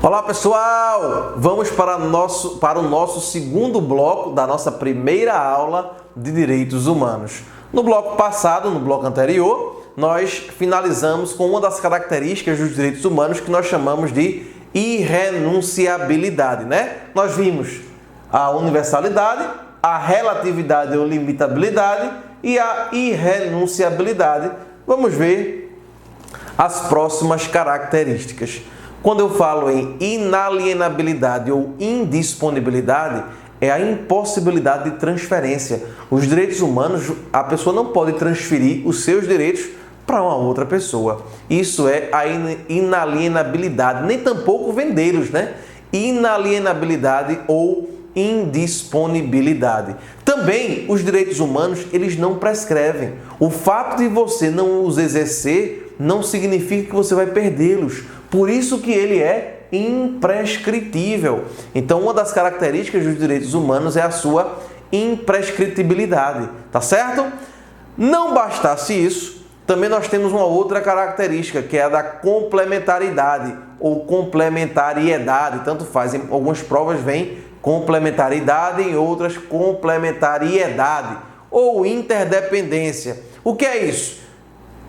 Olá pessoal, vamos para o nosso segundo bloco da nossa primeira aula de Direitos Humanos. No bloco passado, no bloco anterior, nós finalizamos com uma das características dos direitos humanos que nós chamamos de irrenunciabilidade, né? Nós vimos a universalidade, a relatividade ou limitabilidade e a irrenunciabilidade. Vamos ver as próximas características. Quando eu falo em inalienabilidade ou indisponibilidade, é a impossibilidade de transferência. Os direitos humanos, a pessoa não pode transferir os seus direitos para uma outra pessoa. Isso é a inalienabilidade, nem tampouco vendê-los, né? Inalienabilidade ou indisponibilidade. Também os direitos humanos, eles não prescrevem. O fato de você não os exercer não significa que você vai perdê-los. Por isso que ele é imprescritível. Então, uma das características dos direitos humanos é a sua imprescritibilidade, tá certo? Não bastasse isso, também nós temos uma outra característica, que é a da complementaridade ou complementariedade, tanto faz, em algumas provas vem complementaridade, em outras complementariedade ou interdependência. O que é isso?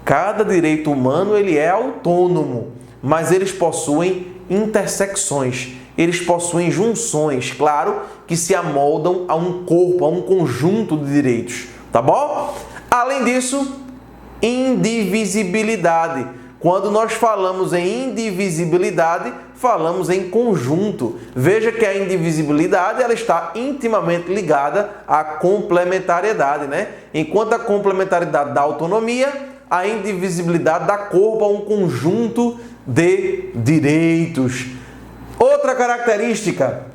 Cada direito humano ele é autônomo, mas eles possuem intersecções, eles possuem junções, claro, que se amoldam a um corpo, a um conjunto de direitos, tá bom? Além disso, indivisibilidade. Quando nós falamos em indivisibilidade, falamos em conjunto. Veja que a indivisibilidade ela está intimamente ligada à complementariedade, né? Enquanto a complementariedade dá autonomia, a indivisibilidade dá corpo a um conjunto de direitos. Outra característica,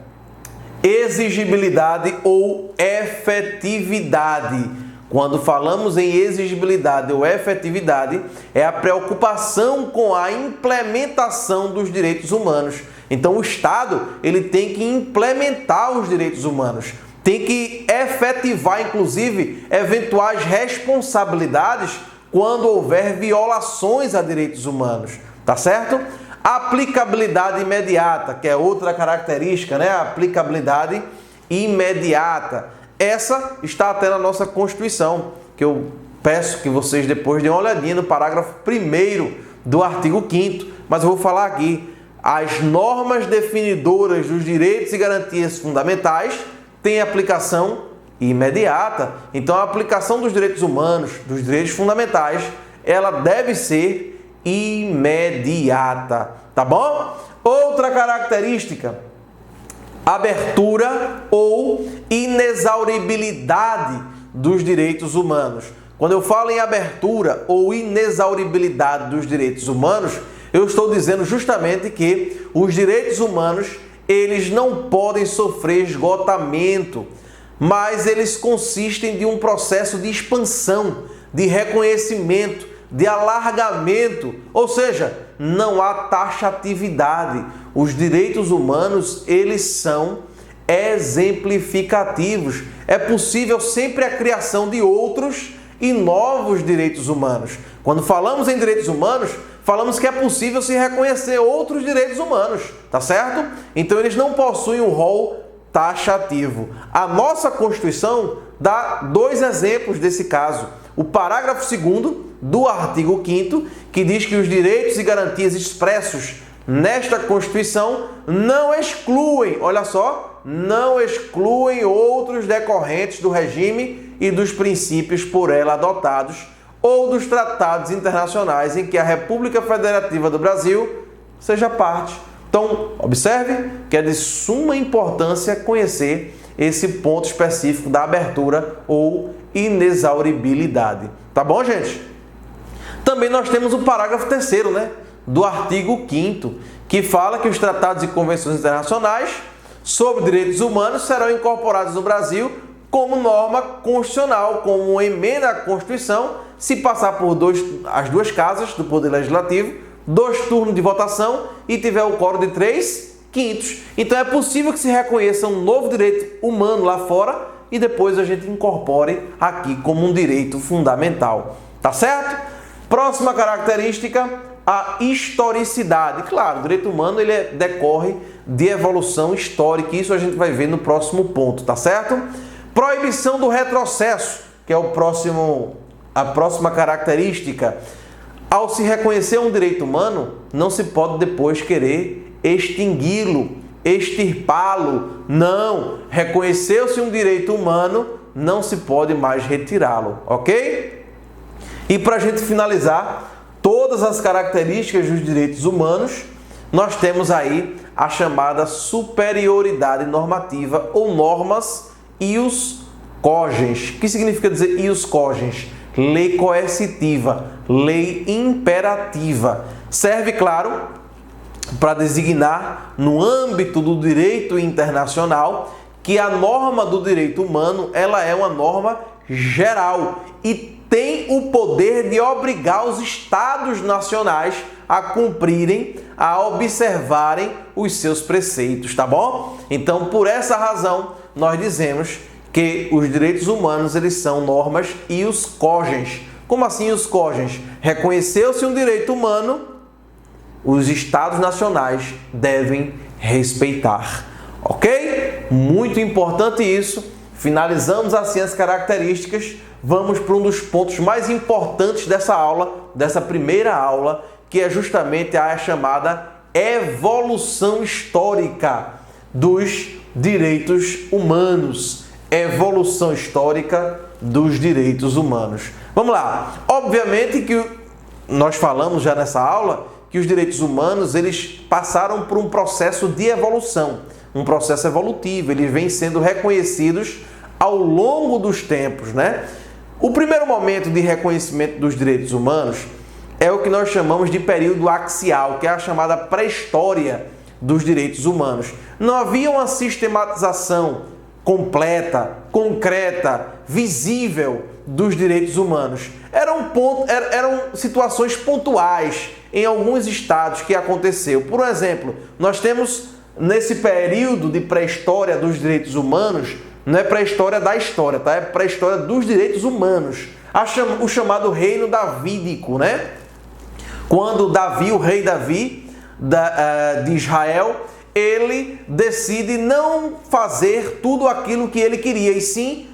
exigibilidade ou efetividade. Quando falamos em exigibilidade ou efetividade, é a preocupação com a implementação dos direitos humanos. Então, o Estado ele tem que implementar os direitos humanos, tem que efetivar, inclusive, eventuais responsabilidades quando houver violações a direitos humanos, tá certo? Aplicabilidade imediata, que é outra característica, né? A aplicabilidade imediata. Essa está até na nossa Constituição, que eu peço que vocês depois deem uma olhadinha no parágrafo 1º do artigo 5º, mas eu vou falar aqui. As normas definidoras dos direitos e garantias fundamentais têm aplicação imediata. Então, a aplicação dos direitos humanos, dos direitos fundamentais, ela deve ser imediata, tá bom? Outra característica, abertura ou inexauribilidade dos direitos humanos. Quando eu falo em abertura ou inexauribilidade dos direitos humanos, eu estou dizendo justamente que os direitos humanos, eles não podem sofrer esgotamento, mas eles consistem de um processo de expansão, de reconhecimento, de alargamento, ou seja, não há taxatividade. Os direitos humanos, eles são exemplificativos. É possível sempre a criação de outros e novos direitos humanos. Quando falamos em direitos humanos, falamos que é possível se reconhecer outros direitos humanos, tá certo? Então, eles não possuem um rol taxativo. A nossa Constituição dá dois exemplos desse caso. O parágrafo 2º do artigo 5º, que diz que os direitos e garantias expressos nesta Constituição não excluem, olha só, não excluem outros decorrentes do regime e dos princípios por ela adotados ou dos tratados internacionais em que a República Federativa do Brasil seja parte. Então, observe que é de suma importância conhecer esse ponto específico da abertura ou inexauribilidade. Tá bom, gente? Também nós temos o parágrafo 3º, né, do artigo 5º, que fala que os tratados e convenções internacionais sobre direitos humanos serão incorporados no Brasil como norma constitucional, como uma emenda à Constituição, se passar por as duas casas do Poder Legislativo, 2 turnos de votação e tiver o quórum de 3/5. Então é possível que se reconheça um novo direito humano lá fora e depois a gente incorpore aqui como um direito fundamental. Tá certo? Próxima característica, a historicidade. Claro, o direito humano ele decorre de evolução histórica, isso a gente vai ver no próximo ponto, tá certo? Proibição do retrocesso, que é a próxima característica. Ao se reconhecer um direito humano, não se pode depois querer extingui-lo, extirpá-lo. Não, reconheceu-se um direito humano, não se pode mais retirá-lo, ok? E para a gente finalizar todas as características dos direitos humanos, nós temos aí a chamada superioridade normativa ou normas ius cogens. O que significa dizer ius cogens? Lei coercitiva, lei imperativa. Serve, claro, para designar no âmbito do direito internacional que a norma do direito humano ela é uma norma geral e tem o poder de obrigar os Estados nacionais a cumprirem, a observarem os seus preceitos, tá bom? Então, por essa razão, nós dizemos que os direitos humanos eles são normas ius cogens. Como assim ius cogens? Reconheceu-se um direito humano, os Estados nacionais devem respeitar. Ok? Muito importante isso. Finalizamos assim as características. Vamos para um dos pontos mais importantes dessa aula, dessa primeira aula, que é justamente a chamada evolução histórica dos direitos humanos. Evolução histórica dos direitos humanos. Vamos lá. Obviamente que nós falamos já nessa aula que os direitos humanos eles passaram por um processo de evolução, um processo evolutivo. Eles vêm sendo reconhecidos ao longo dos tempos, né? O primeiro momento de reconhecimento dos direitos humanos é o que nós chamamos de período axial, que é a chamada pré-história dos direitos humanos. Não havia uma sistematização completa, concreta, visível dos direitos humanos. Eram situações pontuais em alguns estados que aconteceu. Por exemplo, nós temos nesse período de pré-história dos direitos humanos, não é pré-história da história, tá? É pré-história dos direitos humanos. O chamado reino davídico, né? Quando Davi, o rei Davi de Israel, ele decide não fazer tudo aquilo que ele queria, e sim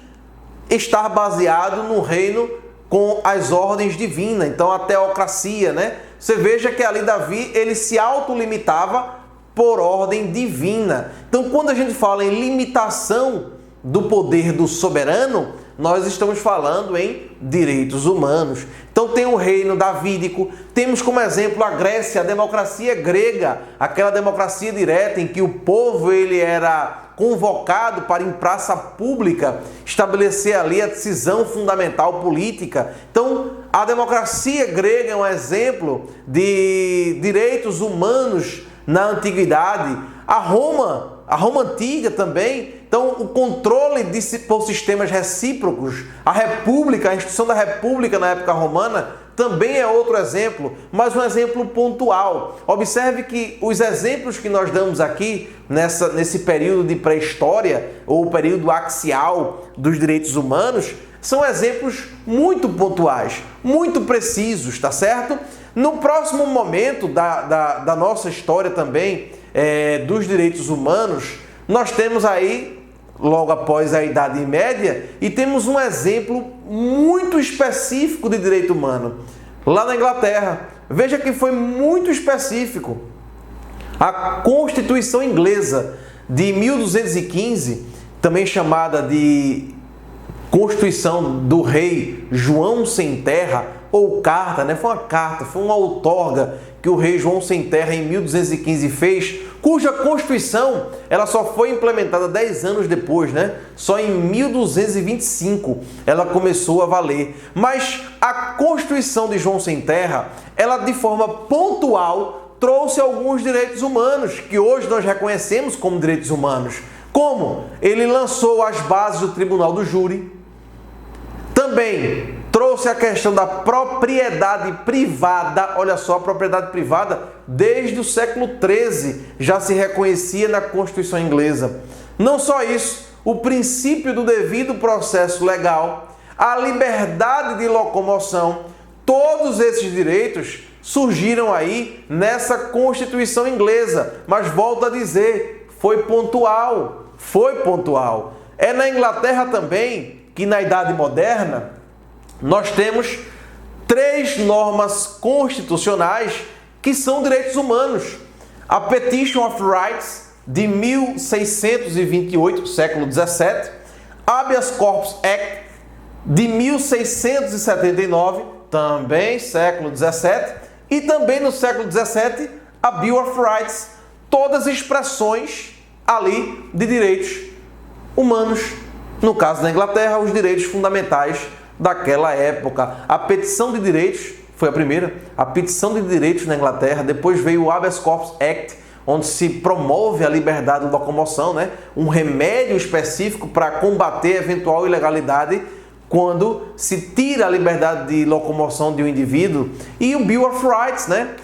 estar baseado no reino com as ordens divinas, então a teocracia, né? Você veja que ali Davi, ele se autolimitava por ordem divina. Então, quando a gente fala em limitação do poder do soberano, nós estamos falando em direitos humanos. Então tem o reino davídico, temos como exemplo a Grécia, a democracia grega, aquela democracia direta em que o povo ele era convocado para em praça pública estabelecer ali a decisão fundamental política. Então a democracia grega é um exemplo de direitos humanos na antiguidade. A Roma antiga também. Então, o controle por sistemas recíprocos, a República, a instituição da República na época romana, também é outro exemplo, mas um exemplo pontual. Observe que os exemplos que nós damos aqui, nesse período de pré-história, ou período axial dos direitos humanos, são exemplos muito pontuais, muito precisos, tá certo? No próximo momento da nossa história também, dos direitos humanos, nós temos aí, logo após a Idade Média, e temos um exemplo muito específico de direito humano, lá na Inglaterra. Veja que foi muito específico. A Constituição Inglesa de 1215, também chamada de Constituição do Rei João Sem Terra, ou carta, né? Foi uma carta, foi uma outorga que o rei João Sem Terra em 1215 fez, cuja Constituição ela só foi implementada 10 anos depois, né? Só em 1225 ela começou a valer. Mas a Constituição de João Sem Terra, ela de forma pontual trouxe alguns direitos humanos que hoje nós reconhecemos como direitos humanos. Como? Ele lançou as bases do Tribunal do Júri. Também trouxe a questão da propriedade privada. Olha só, a propriedade privada, desde o século XIII, já se reconhecia na Constituição Inglesa. Não só isso, o princípio do devido processo legal, a liberdade de locomoção, Todos esses direitos surgiram aí nessa Constituição inglesa, mas volto a dizer, foi pontual, foi pontual. É na Inglaterra também que na Idade Moderna nós temos 3 normas constitucionais que são direitos humanos. A Petition of Rights de 1628, século 17, Habeas Corpus Act de 1679, também século 17, e também no século 17, a Bill of Rights, todas expressões ali de direitos humanos. No caso da Inglaterra, os direitos fundamentais daquela época. A petição de direitos foi a primeira, a petição de direitos na Inglaterra, depois veio o Habeas Corpus Act, onde se promove a liberdade de locomoção, né? Um remédio específico para combater eventual ilegalidade quando se tira a liberdade de locomoção de um indivíduo, e o Bill of Rights, né?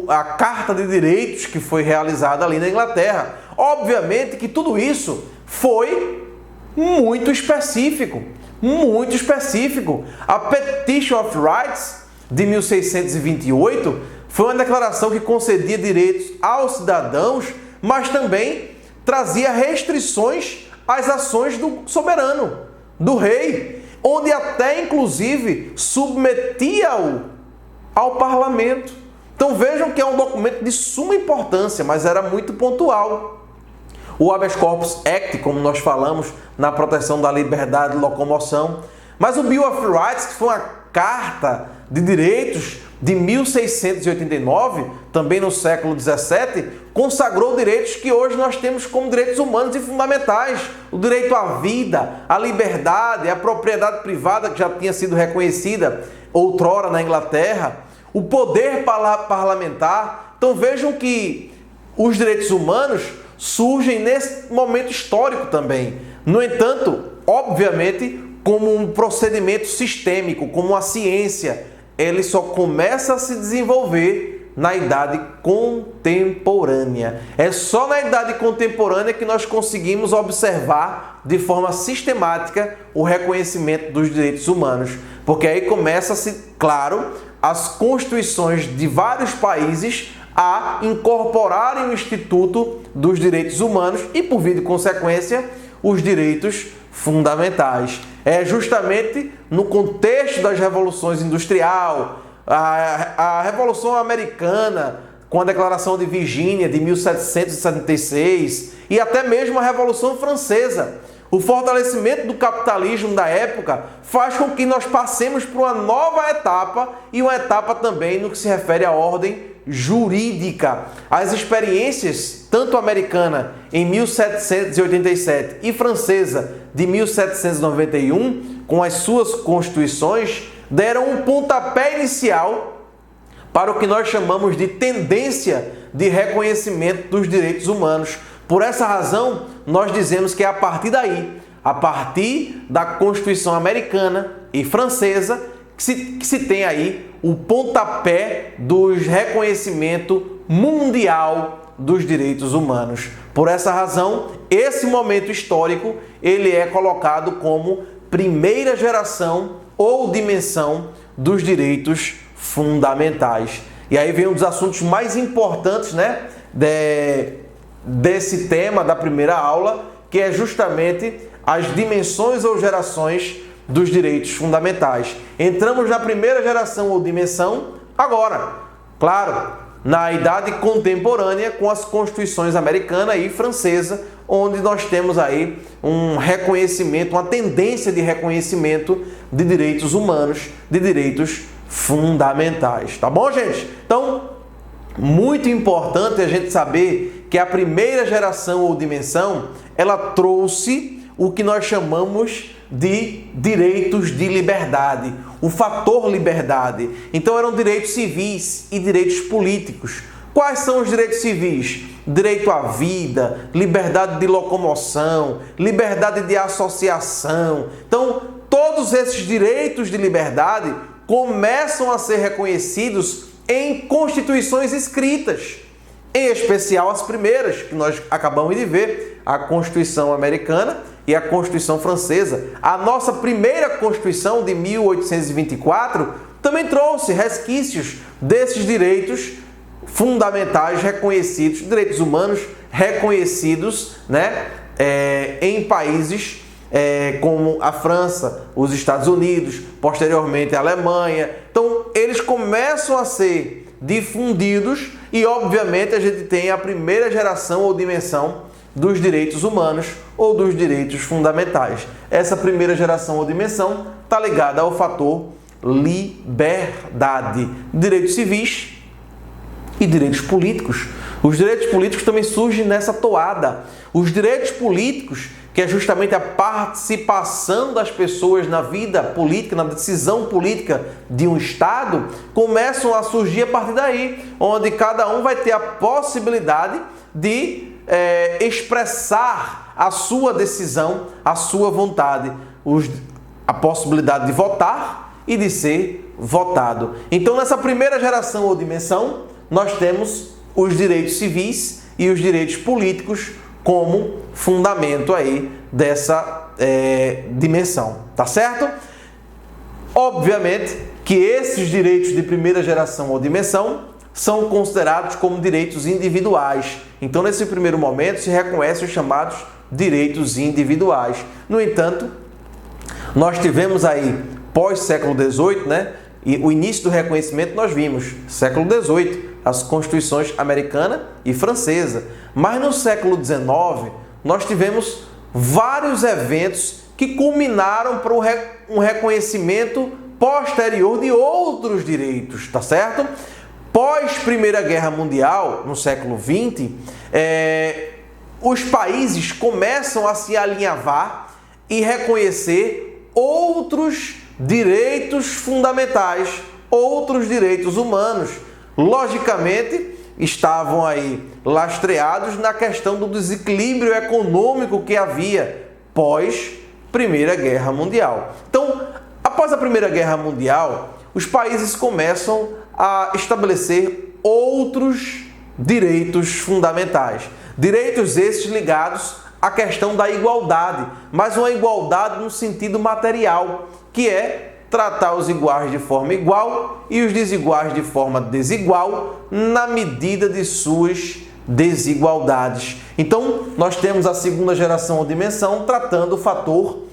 A Carta de Direitos que foi realizada ali na Inglaterra. Obviamente que tudo isso foi muito específico, muito específico. A Petition of Rights de 1628 foi uma declaração que concedia direitos aos cidadãos, mas também trazia restrições às ações do soberano, do rei, onde até, inclusive, submetia-o ao parlamento. Então vejam que é um documento de suma importância, mas era muito pontual. O Habeas Corpus Act, como nós falamos, na proteção da liberdade de locomoção. Mas o Bill of Rights, que foi uma carta de direitos de 1689, também no século 17, consagrou direitos que hoje nós temos como direitos humanos e fundamentais. O direito à vida, à liberdade, à propriedade privada, que já tinha sido reconhecida outrora na Inglaterra, o poder parlamentar. Então vejam que os direitos humanos surgem nesse momento histórico também. No entanto, obviamente, como um procedimento sistêmico, como uma ciência, ele só começa a se desenvolver na idade contemporânea. É só na idade contemporânea que nós conseguimos observar de forma sistemática o reconhecimento dos direitos humanos. Porque aí começa-se, claro, as constituições de vários países a incorporarem o Instituto dos Direitos Humanos e, por via de consequência, os direitos fundamentais. É justamente no contexto das revoluções industrial, a Revolução Americana, com a Declaração de Virgínia de 1776, e até mesmo a Revolução Francesa. O fortalecimento do capitalismo da época faz com que nós passemos por uma nova etapa, e uma etapa também no que se refere à ordem jurídica. As experiências, tanto americana em 1787 e francesa de 1791, com as suas constituições, deram um pontapé inicial para o que nós chamamos de tendência de reconhecimento dos direitos humanos. Por essa razão, nós dizemos que é a partir daí, a partir da Constituição americana e francesa, que se tem aí o pontapé do reconhecimento mundial dos direitos humanos. Por essa razão, esse momento histórico, ele é colocado como primeira geração ou dimensão dos direitos fundamentais. E aí vem um dos assuntos mais importantes, né, desse tema da primeira aula, que é justamente as dimensões ou gerações dos direitos fundamentais. Entramos na primeira geração ou dimensão agora, claro, na idade contemporânea, com as constituições americana e francesa, onde nós temos aí um reconhecimento, uma tendência de reconhecimento de direitos humanos, de direitos fundamentais. Tá bom, gente? Então, muito importante a gente saber que a primeira geração ou dimensão, ela trouxe o que nós chamamos de direitos de liberdade, o fator liberdade. Então eram direitos civis e direitos políticos. Quais são os direitos civis? Direito à vida, liberdade de locomoção, liberdade de associação. Então, todos esses direitos de liberdade começam a ser reconhecidos em constituições escritas, em especial as primeiras, que nós acabamos de ver, a Constituição Americana e a Constituição Francesa. A nossa primeira Constituição, de 1824, também trouxe resquícios desses direitos fundamentais reconhecidos, direitos humanos reconhecidos, né, em países como a França, os Estados Unidos, posteriormente a Alemanha. Então, eles começam a ser difundidos e, obviamente, a gente tem a primeira geração ou dimensão dos direitos humanos ou dos direitos fundamentais. Essa primeira geração ou dimensão está ligada ao fator liberdade, direitos civis e direitos políticos. Os direitos políticos também surgem nessa toada. Os direitos políticos, que é justamente a participação das pessoas na vida política, na decisão política de um Estado, começam a surgir a partir daí, onde cada um vai ter a possibilidade de expressar a sua decisão, a sua vontade, a possibilidade de votar e de ser votado. Então, nessa primeira geração ou dimensão, nós temos os direitos civis e os direitos políticos como fundamento aí dessa dimensão, tá certo? Obviamente que esses direitos de primeira geração ou dimensão são considerados como direitos individuais. Então, nesse primeiro momento, se reconhecem os chamados direitos individuais. No entanto, nós tivemos aí, pós-século XVIII, né, e o início do reconhecimento nós vimos, século XVIII, as constituições americana e francesa. Mas no século XIX, nós tivemos vários eventos que culminaram para um reconhecimento posterior de outros direitos, tá certo? Pós Primeira Guerra Mundial, no século XX, os países começam a se alinhavar e reconhecer outros direitos fundamentais, outros direitos humanos. Logicamente, estavam aí lastreados na questão do desequilíbrio econômico que havia pós Primeira Guerra Mundial. Então, após a Primeira Guerra Mundial, os países começam a estabelecer outros direitos fundamentais. Direitos esses ligados à questão da igualdade, mas uma igualdade no sentido material, que é tratar os iguais de forma igual e os desiguais de forma desigual na medida de suas desigualdades. Então, nós temos a segunda geração ou dimensão tratando o fator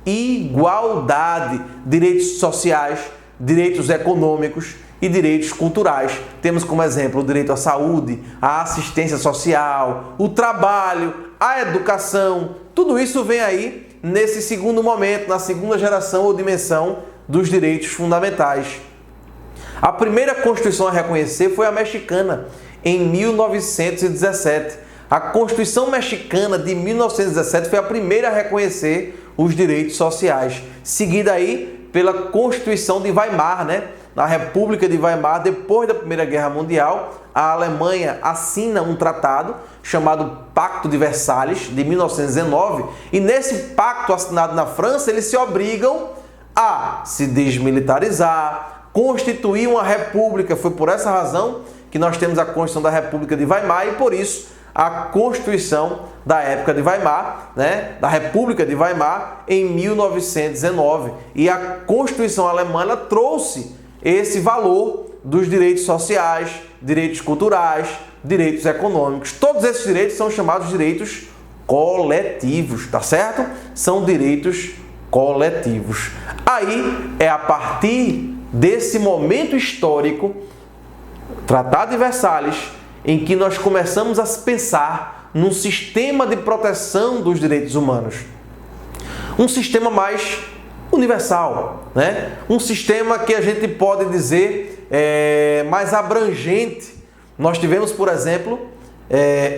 igualdade, direitos sociais, direitos econômicos e direitos culturais. Temos como exemplo o direito à saúde, à assistência social, o trabalho, a educação. Tudo isso vem aí nesse segundo momento, na segunda geração ou dimensão dos direitos fundamentais. A primeira Constituição a reconhecer foi a mexicana, em 1917. A Constituição mexicana de 1917 foi a primeira a reconhecer os direitos sociais, seguida aí pela Constituição de Weimar, né? Na República de Weimar, depois da Primeira Guerra Mundial, a Alemanha assina um tratado chamado Pacto de Versalhes, de 1919, e nesse pacto assinado na França, eles se obrigam a se desmilitarizar, constituir uma república. Foi por essa razão que nós temos a Constituição da República de Weimar e, por isso, a Constituição da época de Weimar, né, da República de Weimar, em 1919. E a Constituição alemã ela trouxe esse valor dos direitos sociais, direitos culturais, direitos econômicos. Todos esses direitos são chamados direitos coletivos, tá certo? São direitos coletivos. Aí é a partir desse momento histórico, Tratado de Versalhes, em que nós começamos a pensar num sistema de proteção dos direitos humanos. Um sistema mais universal, né? Um sistema que a gente pode dizer mais abrangente. Nós tivemos, por exemplo,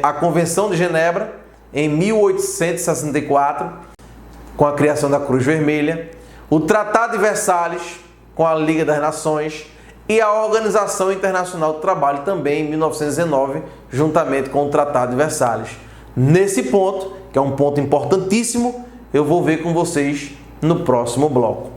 a Convenção de Genebra, em 1864, com a criação da Cruz Vermelha, o Tratado de Versalhes, com a Liga das Nações, e a Organização Internacional do Trabalho, também em 1919, juntamente com o Tratado de Versalhes. Nesse ponto, que é um ponto importantíssimo, eu vou ver com vocês no próximo bloco.